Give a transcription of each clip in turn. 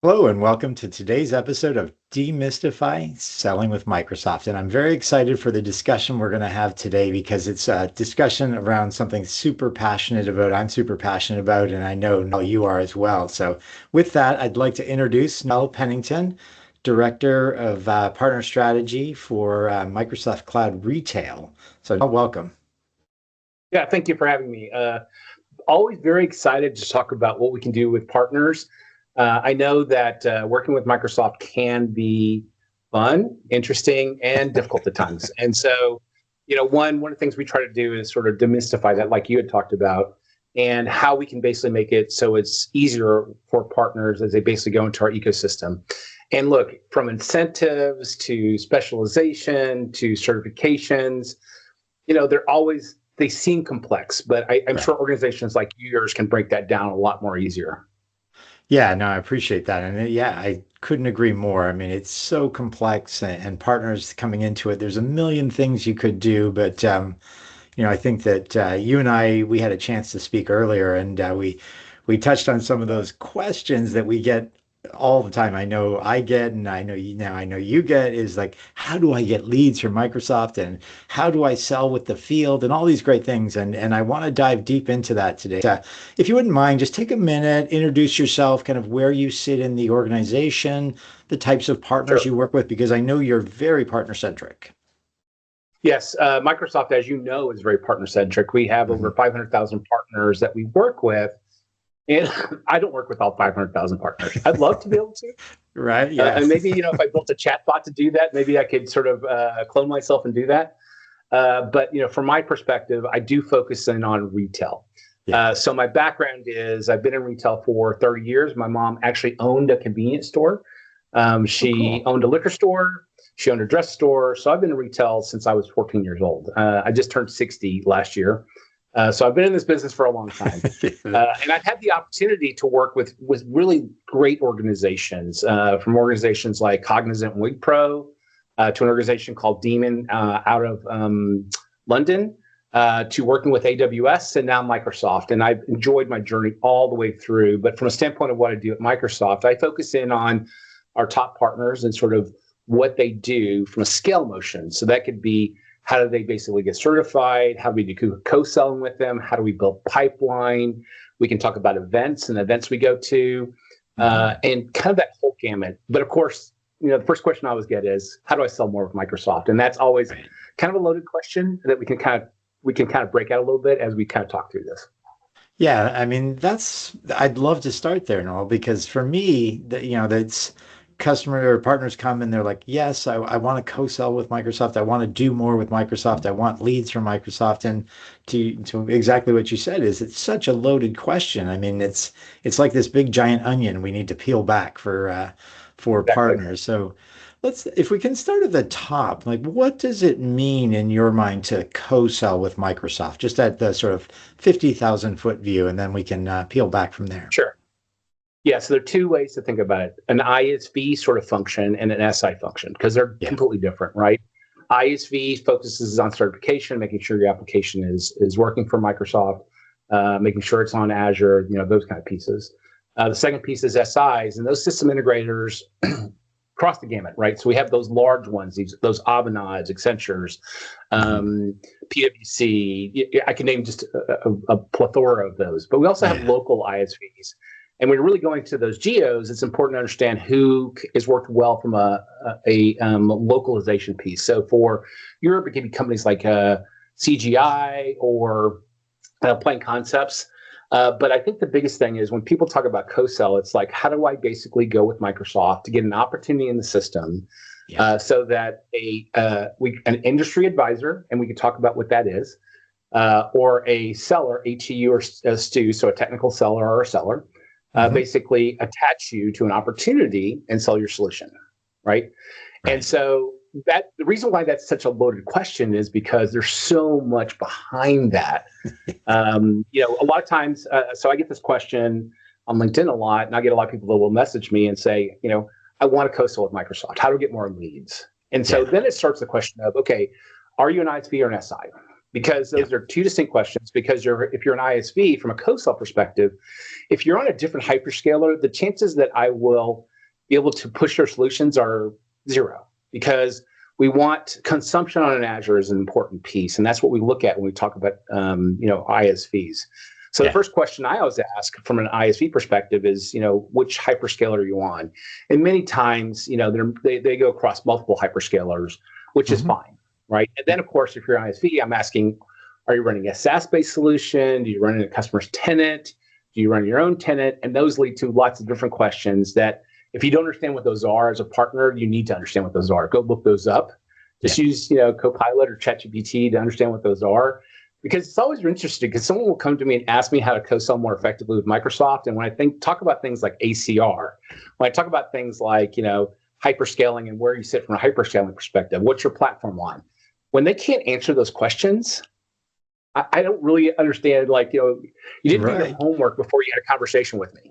Hello and welcome to today's episode of Demystify Selling with Microsoft. And I'm very excited for the discussion we're going to have today because it's a discussion around something super passionate about. I'm super passionate about, and I know Noel, you are as well. So with that, I'd like to introduce Noel Pennington, Director of Partner Strategy for Microsoft Cloud Retail. So Noel, welcome. Yeah, thank you for having me. Always very excited to talk about what we can do with partners. I know that working with Microsoft can be fun, interesting, and difficult at times. And so, one of the things we try to do is sort of demystify that, like you had talked about, and how we can basically make it so it's easier for partners as they basically go into our ecosystem. And look, from incentives to specialization to certifications, they seem complex, but I'm sure organizations like yours can break that down a lot more easier. Yeah, no, I appreciate that. And I couldn't agree more. I mean, it's so complex and partners coming into it. There's a million things you could do, but I think that you and we had a chance to speak earlier, and we touched on some of those questions that we get all the time. I know I get, and I know you get, is like, how do I get leads from Microsoft, and how do I sell with the field, and all these great things. And I want to dive deep into that today. If you wouldn't mind, just take a minute, introduce yourself, kind of where you sit in the organization, the types of partners you work with, because I know you're very partner centric. Yes, Microsoft, as you know, is very partner centric. We have over 500,000 partners that we work with. And I don't work with all 500,000 partners. I'd love to be able to. Right. Yeah. And maybe, if I built a chat bot to do that, maybe I could sort of clone myself and do that. But, from my perspective, I do focus in on retail. Yeah. So my background is I've been in retail for 30 years. My mom actually owned a convenience store. She owned a liquor store. She owned a dress store. So I've been in retail since I was 14 years old. I just turned 60 last year. So I've been in this business for a long time, and I've had the opportunity to work with really great organizations, from organizations like Cognizant and Wipro, to an organization called Demon out of London, to working with AWS and now Microsoft. And I've enjoyed my journey all the way through. But from a standpoint of what I do at Microsoft, I focus in on our top partners and sort of what they do from a scale motion. So that could be, how do they basically get certified? How do we do co-selling with them? How do we build pipeline? We can talk about events and events we go to, and kind of that whole gamut. But of course, the first question I always get is, how do I sell more with Microsoft? And that's always kind of a loaded question that we can kind of break out a little bit as we kind of talk through this. Yeah, I mean, I'd love to start there, Noel, because for me, that's customer or partners come and they're like, yes, I want to co-sell with Microsoft. I want to do more with Microsoft. I want leads from Microsoft. And to exactly what you said, is it's such a loaded question. I mean, it's like this big giant onion we need to peel back for exactly. Partners. So if we can start at the top, like, what does it mean in your mind to co-sell with Microsoft, just at the sort of 50,000 foot view, and then we can peel back from there. Sure. Yeah, so there are two ways to think about it: an ISV sort of function and an SI function, because they're completely different, right? ISV focuses on certification, making sure your application is working for Microsoft, making sure it's on Azure, those kind of pieces. The second piece is SIs, and those system integrators cross the gamut, right? So we have those large ones, those Avanads, Accentures, PwC. I can name just a plethora of those, but we also have local ISVs. And when you're really going to those geos, it's important to understand who is worked well from a localization piece. So for Europe, it can be companies like CGI or Plain Concepts. But I think the biggest thing is when people talk about co-sell, it's like, how do I basically go with Microsoft to get an opportunity in the system so that an industry advisor, and we can talk about what that is, or a seller, HEU or STU, so a technical seller or a seller, basically attach you to an opportunity and sell your solution, right? And so that the reason why that's such a loaded question is because there's so much behind that. A lot of times, so I get this question on LinkedIn a lot, and I get a lot of people that will message me and say, I want to co-sell with Microsoft. How do I get more leads? And so then it starts the question of, okay, are you an ISV or an SI? Because those are two distinct questions. Because if you're an ISV from a co-sell perspective, if you're on a different hyperscaler, the chances that I will be able to push your solutions are zero, because we want consumption on an Azure is an important piece, and that's what we look at when we talk about ISVs. So the first question I always ask from an ISV perspective is, which hyperscaler are you on? And many times, they go across multiple hyperscalers, which is fine, right? And then, of course, if you're an ISV, I'm asking, are you running a SaaS-based solution? Do you run a customer's tenant? Do you run your own tenant? And those lead to lots of different questions that, if you don't understand what those are as a partner, you need to understand what those are. Go look those up. Just use, Copilot or ChatGPT to understand what those are. Because it's always interesting, because someone will come to me and ask me how to co-sell more effectively with Microsoft. And when I talk about things like ACR, when I talk about things like, hyperscaling and where you sit from a hyperscaling perspective, what's your platform on? When they can't answer those questions, I don't really understand, you didn't do your homework before you had a conversation with me.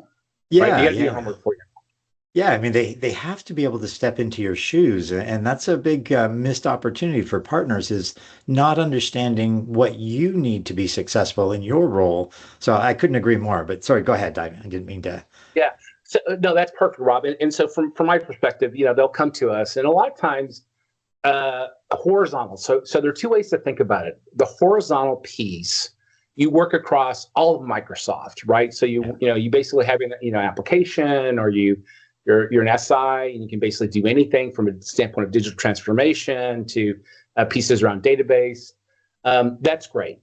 Yeah. Right? You got to do your homework before you. Yeah, I mean, they have to be able to step into your shoes, and that's a big missed opportunity for partners, is not understanding what you need to be successful in your role. So I couldn't agree more. But sorry, go ahead. I didn't mean to. Yeah, so no, that's perfect, Rob. And so from my perspective, they'll come to us, and a lot of times horizontal. So there are two ways to think about it. The horizontal piece, you work across all of Microsoft, right? So you basically have an application, or you're an SI, and you can basically do anything from a standpoint of digital transformation to pieces around database. That's great.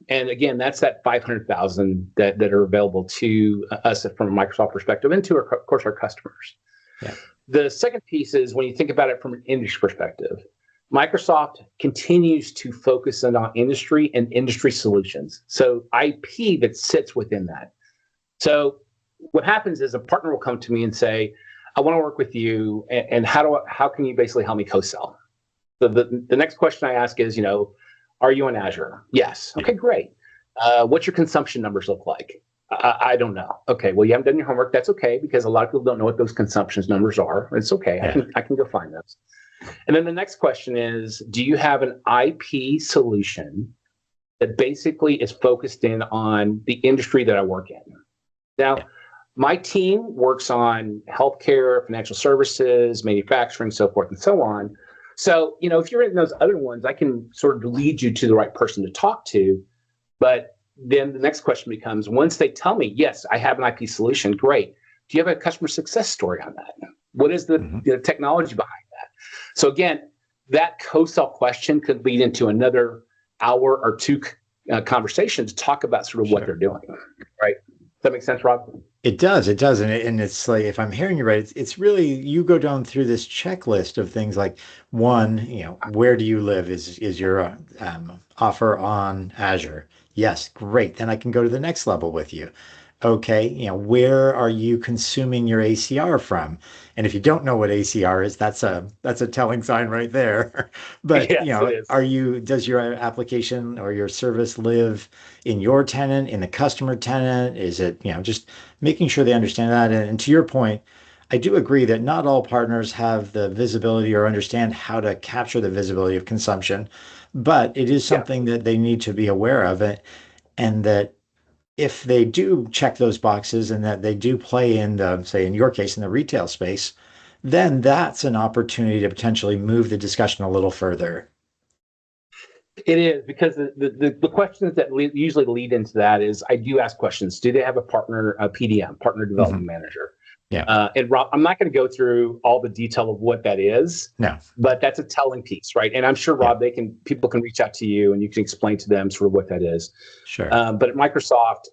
And again, that's that 500,000 that are available to us from a Microsoft perspective, and to, of course, our customers. Yeah. The second piece is, when you think about it from an industry perspective, Microsoft continues to focus on industry and industry solutions. So IP that sits within that. So what happens is, a partner will come to me and say, I want to work with you, and how can you basically help me co-sell? So the next question I ask is, are you on Azure? Yes. Okay, great. What's your consumption numbers look like? I don't know. Okay, well, you haven't done your homework. That's okay, because a lot of people don't know what those consumption numbers are. It's okay. Yeah. I can go find those. And then the next question is, do you have an IP solution that basically is focused in on the industry that I work in? Now, my team works on healthcare, financial services, manufacturing, so forth and so on. So, if you're in those other ones, I can sort of lead you to the right person to talk to. But then the next question becomes, once they tell me, yes, I have an IP solution, great. Do you have a customer success story on that? What is the technology behind that? So again, that co-sell question could lead into another hour or two conversation to talk about sort of what they're doing, right? Does that make sense, Rob? It does. It does. And it's like, if I'm hearing you right, it's really, you go down through this checklist of things like, one, where do you live? Is your offer on Azure? Yes, great. Then I can go to the next level with you. Okay, where are you consuming your ACR from? And if you don't know what ACR is, that's a telling sign right there. But yes, does your application or your service live in your tenant, in the customer tenant? Is it, just making sure they understand that. And to your point, I do agree that not all partners have the visibility or understand how to capture the visibility of consumption, but it is something that they need to be aware of it, and that if they do check those boxes, and that they do play in the, say in your case, in the retail space, then that's an opportunity to potentially move the discussion a little further. It is, because the questions that usually lead into that is, I do ask questions. Do they have a partner, a PDM, partner development manager? Yeah. And Rob, I'm not going to go through all the detail of what that is. No. But that's a telling piece, right? And I'm sure, Rob, people can reach out to you, and you can explain to them sort of what that is. Sure. But at Microsoft,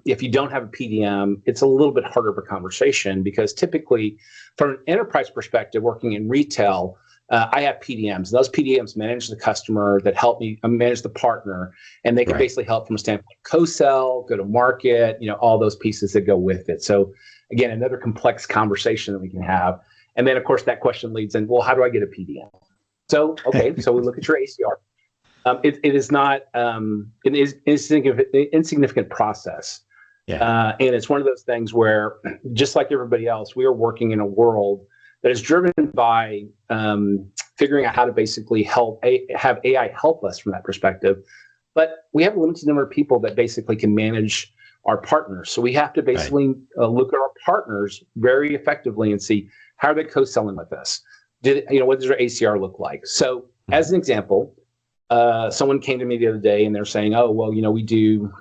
if you don't have a PDM, it's a little bit harder of a conversation, because typically, from an enterprise perspective, working in retail, I have PDMs. Those PDMs manage the customer, that help me manage the partner, and they can basically help from a standpoint of co-sell, go to market, all those pieces that go with it. So again, another complex conversation that we can have. And then of course that question leads in, well, how do I get a PDM? So, okay, so we look at your ACR. It is not an insignificant process. Yeah. And it's one of those things where, just like everybody else, we are working in a world that is driven by figuring out how to basically have AI help us from that perspective. But we have a limited number of people that basically can manage our partners. So we have to basically look at our partners very effectively and see, how are they co-selling with us? What does their ACR look like? So as an example, someone came to me the other day and they're saying, oh, well, we do,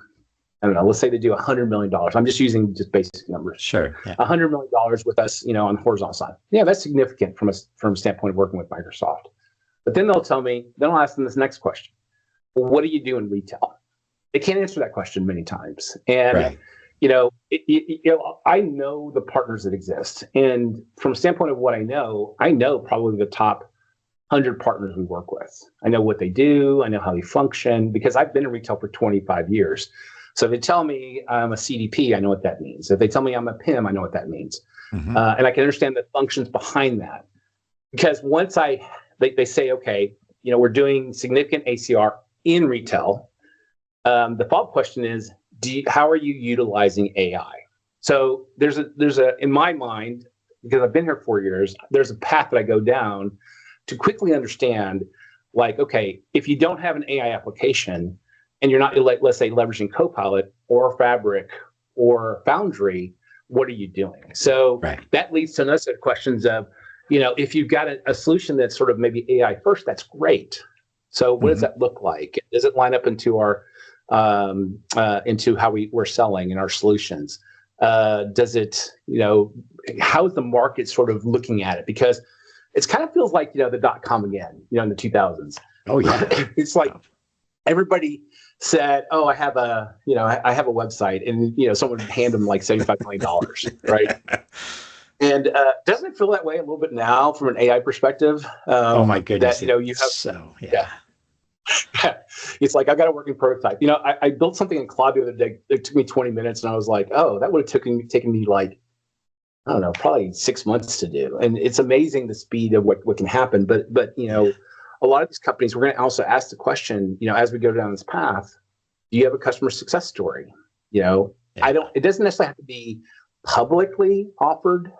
I don't know, let's say they do $100 million. I'm just using just basic numbers. Sure. Yeah. $100 million with us, on the horizontal side. Yeah, that's significant from a standpoint of working with Microsoft. But then they'll ask them this next question. Well, what do you do in retail? They can't answer that question many times. And, I know the partners that exist. And from a standpoint of what I know probably the top 100 partners we work with. I know what they do. I know how they function, because I've been in retail for 25 years. So if they tell me I'm a CDP, I know what that means. If they tell me I'm a PIM, I know what that means. And I can understand the functions behind that. Because once they say, okay, we're doing significant ACR in retail, the follow-up question is, how are you utilizing AI? So there's a in my mind, because I've been here 4 years, there's a path that I go down to quickly understand, like, okay, if you don't have an AI application and you're not, let's say, leveraging Copilot or Fabric or Foundry, what are you doing? So that leads to another set of questions of, if you've got a solution that's sort of maybe AI first, that's great. So what does that look like? Does it line up into our into how we're selling in our solutions? Does it, how is the market sort of looking at it? Because it kind of feels like, the .com again, in the 2000s. Oh yeah. It's like everybody said, oh, I have a website, and, someone would hand them like $75 million, right? And doesn't it feel that way a little bit now from an AI perspective? Oh my goodness. That, you have, it's like, I got a working prototype. I built something in Claude the other day. It took me 20 minutes, and I was like, oh, that would have taken me like, I don't know, probably 6 months to do. And it's amazing the speed of what can happen. But a lot of these companies, we're going to also ask the question, as we go down this path, do you have a customer success story? It doesn't necessarily have to be publicly offered,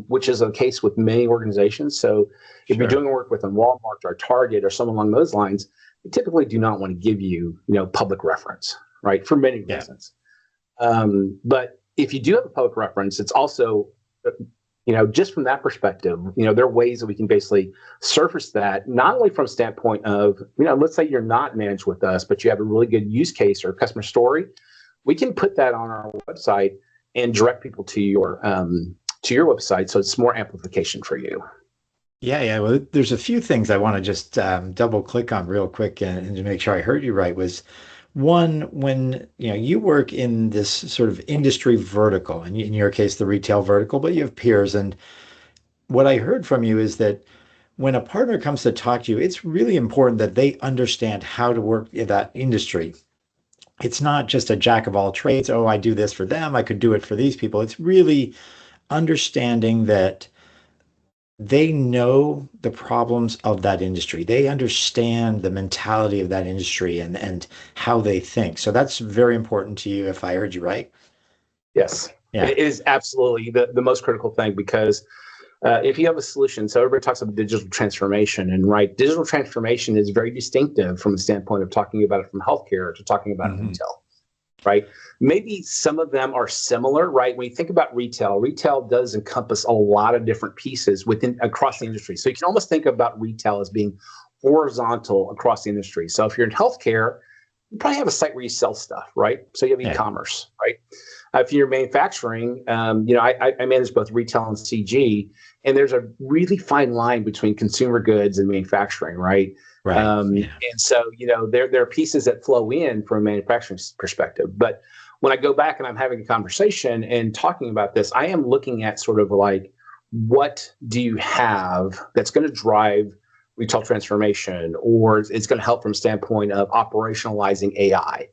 which is the case with many organizations. So if you're doing work with a Walmart or Target or someone along those lines, they typically do not want to give you, public reference, right? For many reasons. But if you do have a public reference, it's also, just from that perspective, there are ways that we can basically surface that, not only from a standpoint of, let's say you're not managed with us, but you have a really good use case or customer story. We can put that on our website and direct people to your website, so it's more amplification for you. Yeah. Well, there's a few things I want to just double click on real quick and to make sure I heard you right. Was one, when you work in this sort of industry vertical, and in your case the retail vertical, but you have peers, and what I heard from you is that when a partner comes to talk to you, it's really important that they understand how to work in that industry. It's not just a jack of all trades. Oh, I do this for them, I could do it for these people. It's really understanding that they know the problems of that industry. They understand the mentality of that industry and how they think. So that's very important to you, if I heard you right. Yes. Yeah. It is absolutely the most critical thing, because if you have a solution, so everybody talks about digital transformation, and digital transformation is very distinctive from the standpoint of talking about it from healthcare to talking about it in retail, right? Maybe some of them are similar, right? When you think about retail does encompass a lot of different pieces across the industry. So you can almost think about retail as being horizontal across the industry. So if you're in healthcare, you probably have a site where you sell stuff, right? So you have e-commerce, right? If you're manufacturing, I manage both retail and CG, and there's a really fine line between consumer goods and manufacturing, right? And so, there are pieces that flow in from a manufacturing perspective. But when I go back and I'm having a conversation and talking about this, I am looking at sort of like, what do you have that's going to drive retail transformation, or it's going to help from a standpoint of operationalizing AI,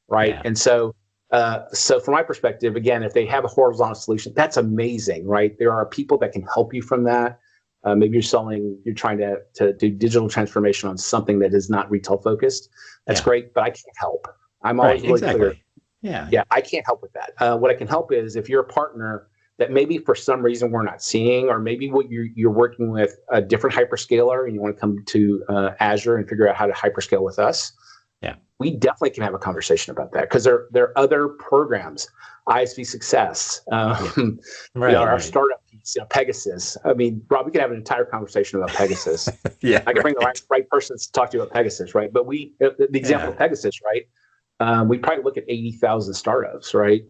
right? Yeah. And so from my perspective, again, if they have a horizontal solution, that's amazing, right? There are people that can help you from that. Maybe you're trying to do digital transformation on something that is not retail focused. That's Yeah. great, but I can't help. I'm always Right. really clear. Exactly. Yeah. Yeah, I can't help with that. What I can help is if you're a partner that maybe for some reason we're not seeing, or maybe what you're working with a different hyperscaler and you want to come to Azure and figure out how to hyperscale with us, Yeah. we definitely can have a conversation about that, because there are other programs, ISV Success, Right. our Right. startup piece, Pegasus. I mean, Rob, we could have an entire conversation about Pegasus. Yeah. I could bring the Right. right person to talk to you about Pegasus, right? But the example Yeah. of Pegasus, right? We probably look at 80,000 startups, right?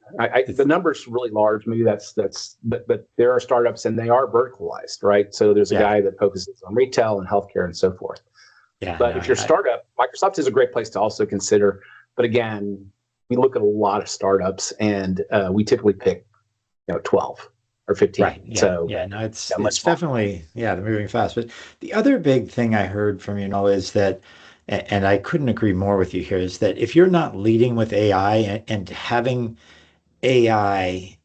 The number's really large. Maybe but there are startups and they are verticalized, right? So there's a Yeah. guy that focuses on retail and healthcare and so forth. Yeah. But No. if you're a startup, Microsoft is a great place to also consider. But again, we look at a lot of startups, and we typically pick 12 or 15. Right. Yeah. So Yeah. No, much it's smaller. definitely, yeah, they're moving fast. But the other big thing I heard from you, Noel, is that, and I couldn't agree more with you here, is that if you're not leading with AI and having AI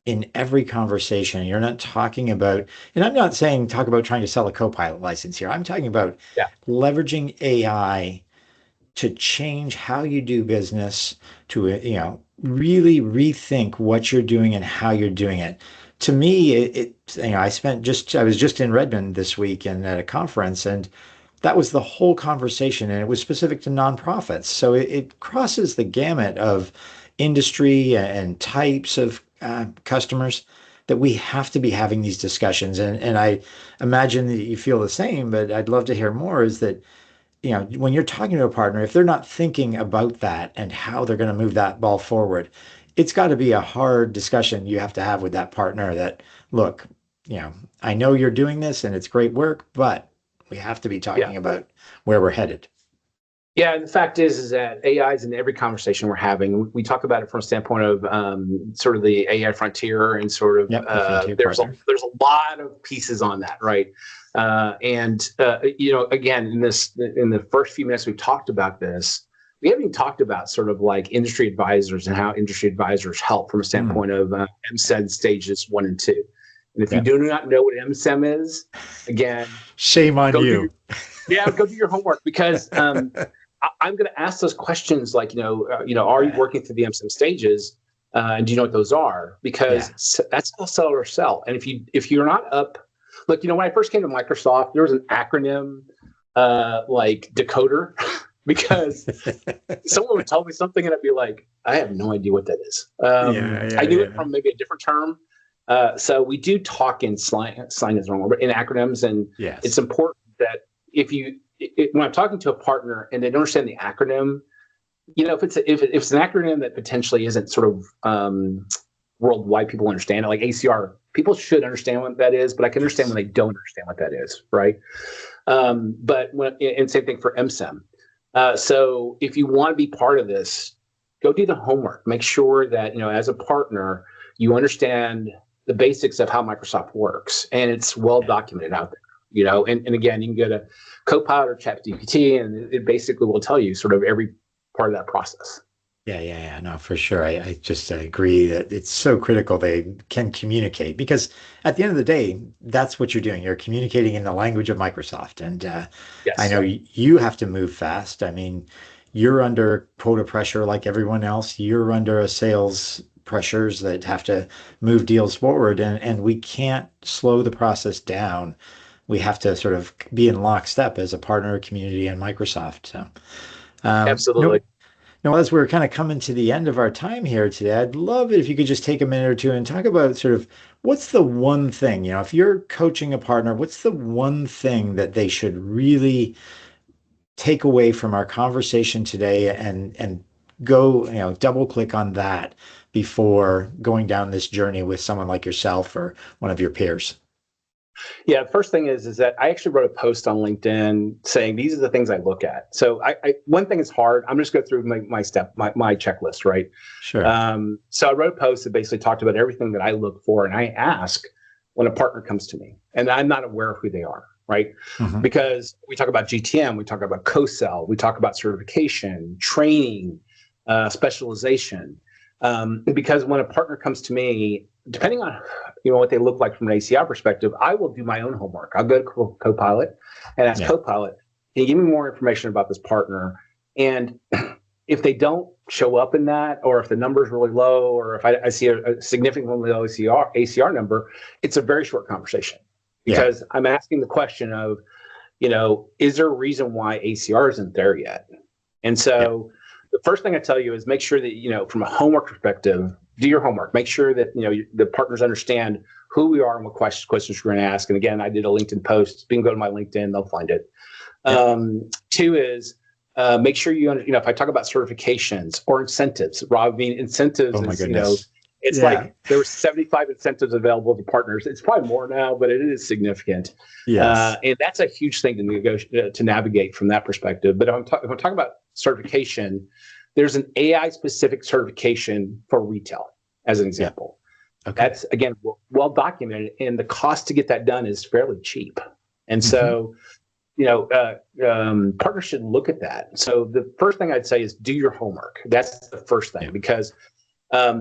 in every conversation, you're not talking about, and I'm not saying talk about trying to sell a Copilot license here. I'm talking about Yeah, leveraging AI to change how you do business, to really rethink what you're doing and how you're doing it. To me, I was just in Redmond this week and at a conference, and that was the whole conversation, and it was specific to nonprofits. So it crosses the gamut of industry and types of customers that we have to be having these discussions. And I imagine that you feel the same, but I'd love to hear more. Is that when you're talking to a partner, if they're not thinking about that and how they're going to move that ball forward, it's got to be a hard discussion you have to have with that partner that, look, I know you're doing this and it's great work, but we have to be yeah. talking about where we're headed. Yeah, and the fact is that AI is in every conversation we're having. We talk about it from a standpoint of sort of the AI frontier, and sort of Yep, the frontier there's partner. a lot of pieces on that, right? Again, in the first few minutes we've talked about this, we haven't even talked about sort of like industry advisors and how industry advisors help from a standpoint of MSED stages 1 and 2. And if you Yep. do not know what MSEM is, again, Shame on you. go do your homework, because I'm going to ask those questions like, are you working through the MSIM stages? And do you know what those are? Because that's how sellers sell. And if you're not up, look, when I first came to Microsoft, there was an acronym like decoder, because someone would tell me something and I'd be like, I have no idea what that is. I knew it from maybe a different term. So we do talk in slang is the wrong word, but in acronyms, and it's important that when I'm talking to a partner and they don't understand the acronym, if it's an acronym that potentially isn't sort of worldwide, people understand it, like ACR, people should understand what that is, but I can understand when they don't understand what that is, right? And same thing for MSEM. So if you want to be part of this, go do the homework. Make sure that, as a partner, you understand the basics of how Microsoft works, and it's well documented out there. And again, you can go to Copilot or ChatGPT, and it basically will tell you sort of every part of that process. Yeah. No, for sure. I just agree that it's so critical they can communicate, because at the end of the day, that's what you're doing. You're communicating in the language of Microsoft. And I Yes. know you have to move fast. I mean, you're under quota pressure like everyone else. You're under a sales pressures that have to move deals forward, and we can't slow the process down. We have to sort of be in lockstep as a partner community and Microsoft. So, Absolutely. no, now, as we're kind of coming to the end of our time here today, I'd love it if you could just take a minute or two and talk about sort of what's the one thing, if you're coaching a partner, what's the one thing that they should really take away from our conversation today, and go, double click on that before going down this journey with someone like yourself or one of your peers? Yeah, the first thing is that I actually wrote a post on LinkedIn saying these are the things I look at. So one thing is hard. I'm just going through my checklist, right? Sure. So I wrote a post that basically talked about everything that I look for, and I ask, when a partner comes to me and I'm not aware of who they are, right? Hmm. Because we talk about GTM, we talk about co-sell, we talk about certification, training, specialization. Because when a partner comes to me, depending on what they look like from an ACI perspective, I will do my own homework. I'll go to Copilot and ask Yeah. Copilot, can you give me more information about this partner? And if they don't show up in that, or if the number is really low, or if I see a significantly low ACR number, it's a very short conversation Yeah. because I'm asking the question of, is there a reason why ACR isn't there yet? And Yeah. so the first thing I tell you is make sure that, from a homework perspective, do your homework. Make sure that, the partners understand who we are and what questions we're going to ask. And again, I did a LinkedIn post. You can go to my LinkedIn, they'll find it. Yeah. Two is make sure if I talk about certifications or incentives, Rob, I mean, incentives Oh my is, goodness. it's Yeah. like there were 75 incentives available to partners. It's probably more now, but it is significant. Yes. And that's a huge thing to negotiate, to navigate from that perspective. But if I'm talking about certification, there's an AI specific certification for retail, as an Yeah. example. Okay. That's, again, well documented, and the cost to get that done is fairly cheap. And Hmm. so, partners should look at that. So the first thing I'd say is do your homework. That's the first thing, Yeah. because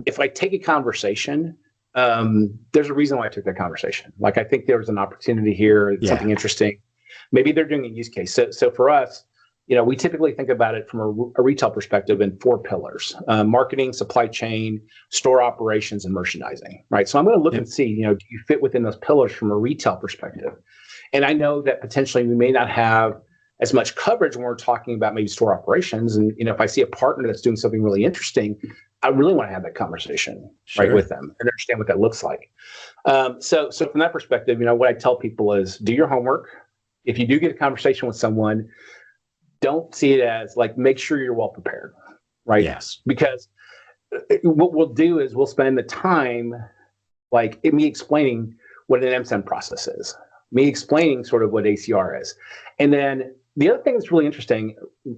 if I take a conversation, there's a reason why I took that conversation. Like, I think there was an opportunity here, something interesting. Maybe they're doing a use case. So for us, we typically think about it from a retail perspective in 4 pillars: marketing, supply chain, store operations, and merchandising. Right. So I'm going to look and see, do you fit within those pillars from a retail perspective? And I know that potentially we may not have as much coverage when we're talking about maybe store operations. And, if I see a partner that's doing something really interesting, I really want to have that conversation right with them and understand what that looks like. So from that perspective, what I tell people is do your homework. If you do get a conversation with someone, don't see it as like, make sure you're well prepared, right? Yes. Because what we'll do is we'll spend the time like me explaining what an MSM process is, me explaining sort of what ACR is. And then the other thing that's really interesting,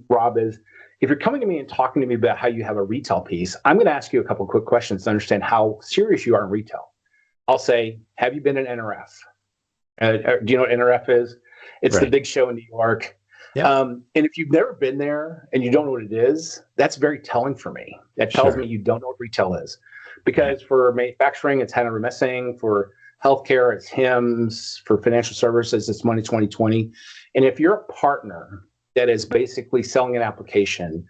Rob, is if you're coming to me and talking to me about how you have a retail piece, I'm going to ask you a couple of quick questions to understand how serious you are in retail. I'll say, have you been at NRF? Do you know what NRF is? It's the big show in New York. Yeah. And if you've never been there and you don't know what it is, that's very telling for me. That tells me you don't know what retail is. Because for manufacturing, it's Hanover Messing. For healthcare, it's HIMSS. For financial services, it's Money 2020. And if you're a partner that is basically selling an application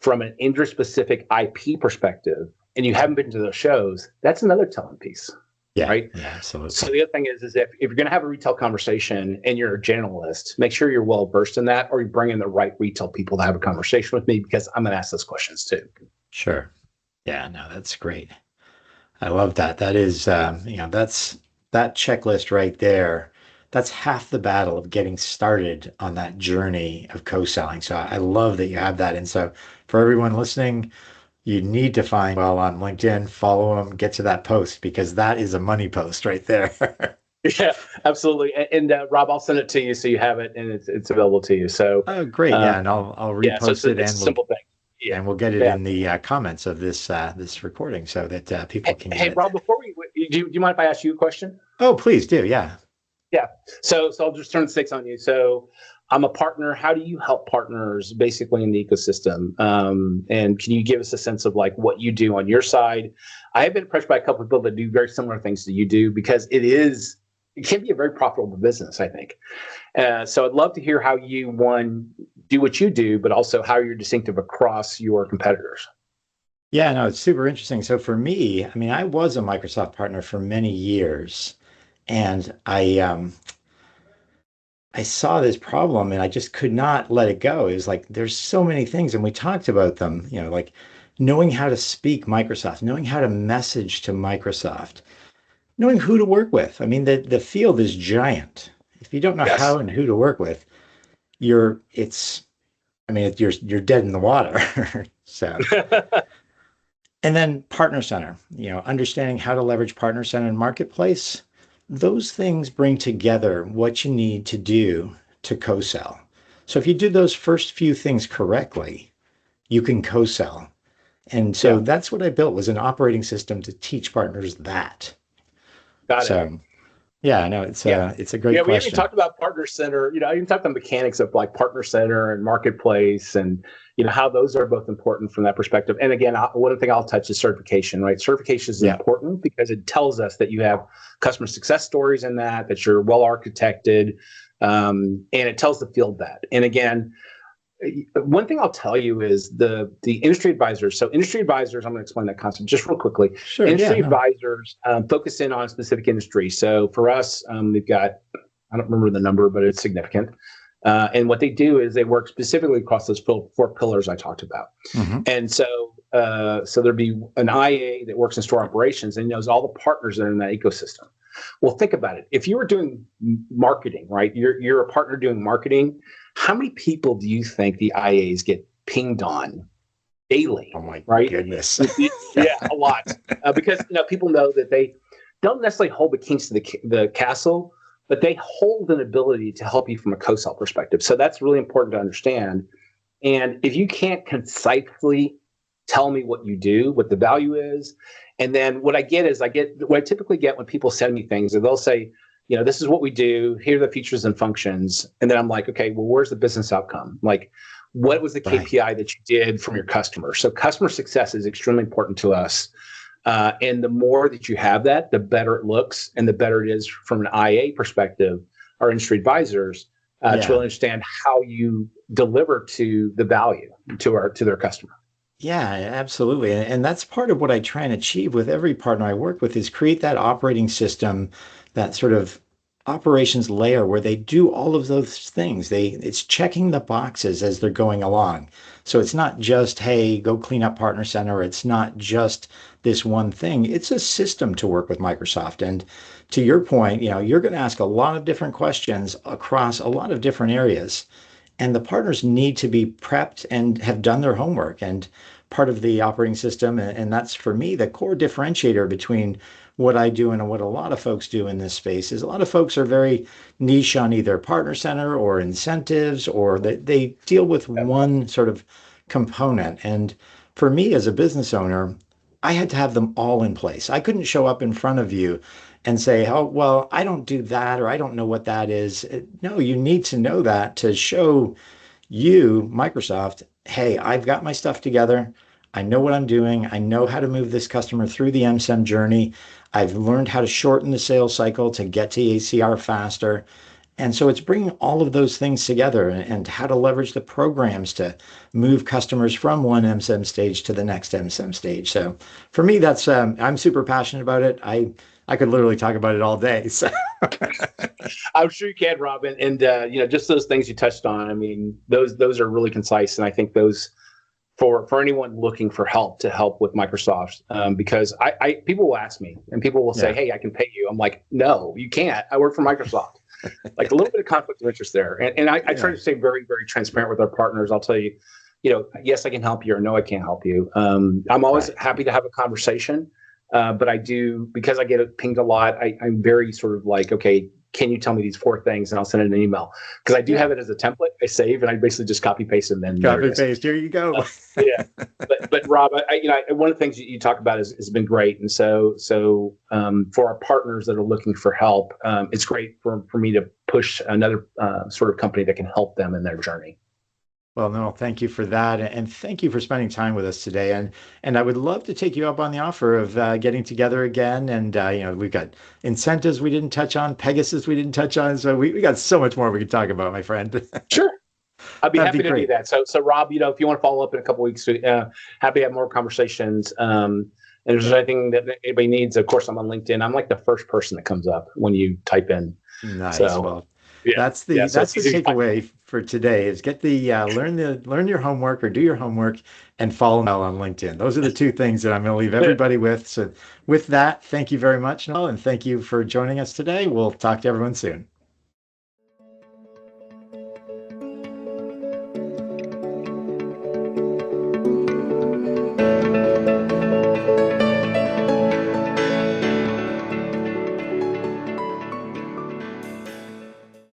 from an industry-specific IP perspective, and you haven't been to those shows, that's another telling piece. Yeah. Right. Yeah, absolutely. So the other thing is if you're going to have a retail conversation and you're a generalist, make sure you're well versed in that, or you bring in the right retail people to have a conversation with me, because I'm going to ask those questions too. Sure. Yeah, no, that's great. I love that. That is, that's that checklist right there. That's half the battle of getting started on that journey of co-selling. So I love that you have that. And so for everyone listening, you need to find Well on LinkedIn, follow him, get to that post, because that is a money post right there. Yeah, absolutely. And Rob, I'll send it to you so you have it and it's available to you. So Oh, great. Yeah. And I'll repost so it, it's a simple thing. Yeah. and we'll get it in the comments of this recording so that people can get Hey, it. Rob, before do you mind if I ask you a question? Oh, please do. Yeah. Yeah. So I'll just turn 6 on you. So I'm a partner. How do you help partners basically in the ecosystem? And can you give us a sense of like what you do on your side? I have been impressed by a couple of people that do very similar things that you do, because it can be a very profitable business, I think. So I'd love to hear how you, one, do what you do, but also how you're distinctive across your competitors. Yeah, no, it's super interesting. So for me, I mean, I was a Microsoft partner for many years, and I saw this problem and I just could not let it go. It was like there's so many things, and we talked about them, like knowing how to speak Microsoft, knowing how to message to Microsoft, knowing who to work with. I mean, the field is giant. If you don't know how Yes. and who to work with, it's I mean, you're dead in the water. So, and then Partner Center, understanding how to leverage Partner Center and Marketplace. Those things bring together what you need to do to co-sell. So if you do those first few things correctly, you can co-sell. And so that's what I built, was an operating system to teach partners that. Got it. So Yeah, I know Yeah. it's a great Yeah, we haven't question. talked about Partner Center. I even talked about mechanics of like Partner Center and Marketplace, and how those are both important from that perspective. And again, one thing I'll touch is certification. Right, certification is Yeah. important because it tells us that you have customer success stories in that you're well architected, and it tells the field that. And again, one thing I'll tell you is the industry advisors. So industry advisors, I'm going to explain that concept just real quickly. Sure. Yeah. Industry No. advisors focus in on a specific industry. So for us, we've got, I don't remember the number, but it's significant. And what they do is they work specifically across those four pillars I talked about. Hmm. And so there'd be an IA that works in store operations and knows all the partners that are in that ecosystem. Well, think about it. If you were doing marketing, right? You're a partner doing marketing. How many people do you think the IAs get pinged on daily? Oh my Right? goodness. Yeah, a lot. Because people know that they don't necessarily hold the keys to the castle, but they hold an ability to help you from a co-sell perspective. So that's really important to understand. And if you can't concisely tell me what you do, what the value is, and then what I get what I typically get when people send me things, and they'll say, this is what we do. Here are the features and functions. And then I'm like, okay, well, where's the business outcome? Like, what was the Right. KPI that you did from your customer? So customer success is extremely important to us. And the more that you have that, the better it looks and the better it is from an IA perspective, our industry advisors, to Yeah. really understand how you deliver to the value to their customer. Yeah, absolutely. And that's part of what I try and achieve with every partner I work with is create that operating system, that sort of operations layer where they do all of those things. It's checking the boxes as they're going along. So it's not just, hey, go clean up Partner Center. It's not just this one thing. It's a system to work with Microsoft. And to your point, you're going to ask a lot of different questions across a lot of different areas. And the partners need to be prepped and have done their homework and part of the operating system. And that's for me the core differentiator between what I do and what a lot of folks do in this space is a lot of folks are very niche on either partner center or incentives, or they deal with one sort of component. And for me as a business owner, I had to have them all in place. I couldn't show up in front of you and say, oh, well, I don't do that, or I don't know what that is. No, you need to know that to show you, Microsoft, hey, I've got my stuff together. I know what I'm doing. I know how to move this customer through the MSEM journey. I've learned how to shorten the sales cycle to get to ACR faster. And so it's bringing all of those things together and how to leverage the programs to move customers from one MSEM stage to the next MSEM stage. So for me, that's I'm super passionate about it. I could literally talk about it all day. So I'm sure you can, Robin. And just those things you touched on. I mean, those are really concise, and I think those for anyone looking for help to help with Microsoft, because I people will ask me and people will say, yeah, "Hey, I can pay you." I'm like, "No, you can't. I work for Microsoft." Like a little bit of conflict of interest there, and I try yeah, to stay very very transparent with our partners. I'll tell you, yes, I can help you, or no, I can't help you. I'm always right. happy to have a conversation. But I do, because I get it pinged a lot, I'm very sort of like, okay, can you tell me these four things? And I'll send it an email. Because I do Yeah. have it as a template I save, and I basically just copy paste and then there it Copy is. paste. Here you go. Yeah. But Rob, one of the things you talk about has been great. And so for our partners that are looking for help, it's great for me to push another sort of company that can help them in their journey. Well, no, thank you for that, and thank you for spending time with us today. And I would love to take you up on the offer of getting together again. And we've got incentives we didn't touch on, Pegasus we didn't touch on, so we got so much more we could talk about, my friend. Sure. I'd be That'd be happy to do great. that. So Rob, if you want to follow up in a couple of weeks, happy to have more conversations. And if there's anything that anybody needs, of course, I'm on LinkedIn. I'm like the first person that comes up when you type in. Nice. So Well, yeah, that's yeah. the So that's it's the easy to find. takeaway for today is get the learn your homework or do your homework and follow Mel on LinkedIn. Those are the two things that I'm going to leave everybody with. So with that, thank you very much, Noel, and thank you for joining us today. We'll talk to everyone soon.